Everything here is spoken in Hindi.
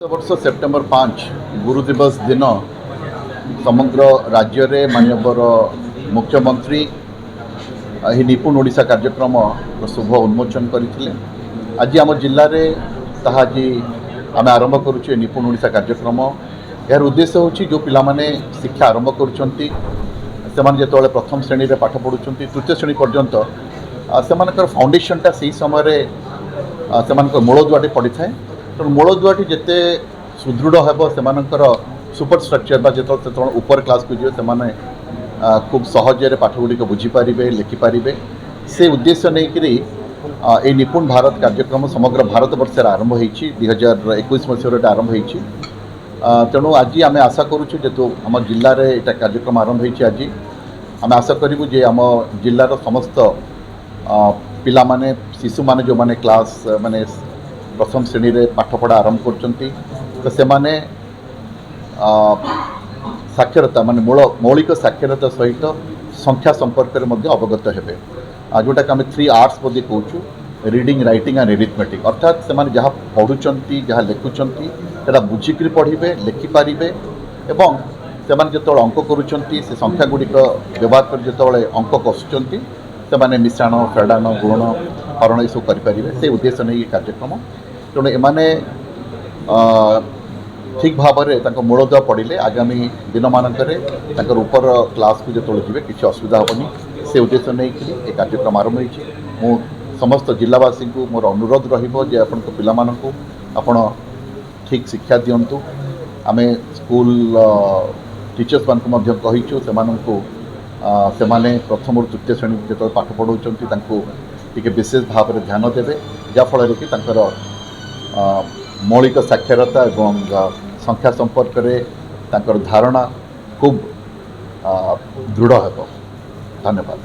वर्ष सेप्टेम्बर 5 गुरु दिवस दिन समग्र राज्य रे माननीय मुख्यमंत्री यह निपुण ओडिशा कार्यक्रम शुभ उन्मोचन करते। आज आम जिले में आज आम आरंभ करुचे निपुण ओडिशा कार्यक्रम। यार उद्देश्य होची जो पिला माने शिक्षा आरंभ करुचंती सेमान जेतोले प्रथम श्रेणी रे पाठ पढुचंती तृतीय श्रेणी पर्यंत सेमानकर फाउंडेशनटा सही समय रे सेमानकर मूलदुआटी पड़ी थाए। तो मूलदुआटी जिते सुदृढ़ हेब सेमानकर सुपर स्ट्रक्चर जो ऊपर क्लास को जीवे से खूब सहजरे पाठगुड़िक बुझीपारे लिखिपारे से उद्देश्य नहीं करी ये निपुण भारत कार्यक्रम समग्र भारत वर्ष आरंभ हो 2021 मसीह आरंभ हो। तेणु आज आम आशा करुचु जेतु आम जिले में यहाँ कार्यक्रम आरंभ हो आज आम आशा करूँ जे आम जिलार समस्त पिला माने शिशु माने जो माने क्लास माने प्रथम श्रेणी रे पाठपढ़ा आरंभ कर साक्षरता माने मौलिक साक्षरता सहित संख्या संपर्क में अवगत हेबे। जोटा कि आम 3 आर्ट्स बोली कहूँ रीडिंग राइटिंग एंड एरिथमेटिक अर्थात से जहाँ पढ़ुंट जहाँ लिखुंट से बुझिक पढ़े लिखिपारे एवं से जो अंक करुँच से संख्या गुड़िक व्यवहार कर जो अंक कसुँच से मिश्रण फेड़ान गुण हरण सब करें से उद्देश्य नहीं कार्यक्रम। तेणु एमाने ठीक भाव में मूलदुआ पड़े आगामी दिन मानकर ऊपर क्लास को जो जी किसी असुविधा हेनी से उद्देश्य नहीं कि ये कार्यक्रम आरंभ हो। समस्त जिलावासी को मोर अनुरोध रही आपण पिलामानंकु आपण ठीक शिक्षा दिंतु। आम स्कूल टीचर्स मान कहीचु से प्रथम और तृतीय श्रेणी जो पाठ पढ़ाऊँ टी विशेष भाव में ध्यान देवे जहाँफल कि मौलिक साक्षरता एवं संख्या संपर्क में धारणा खूब दृढ़ हेब। धन्यवाद।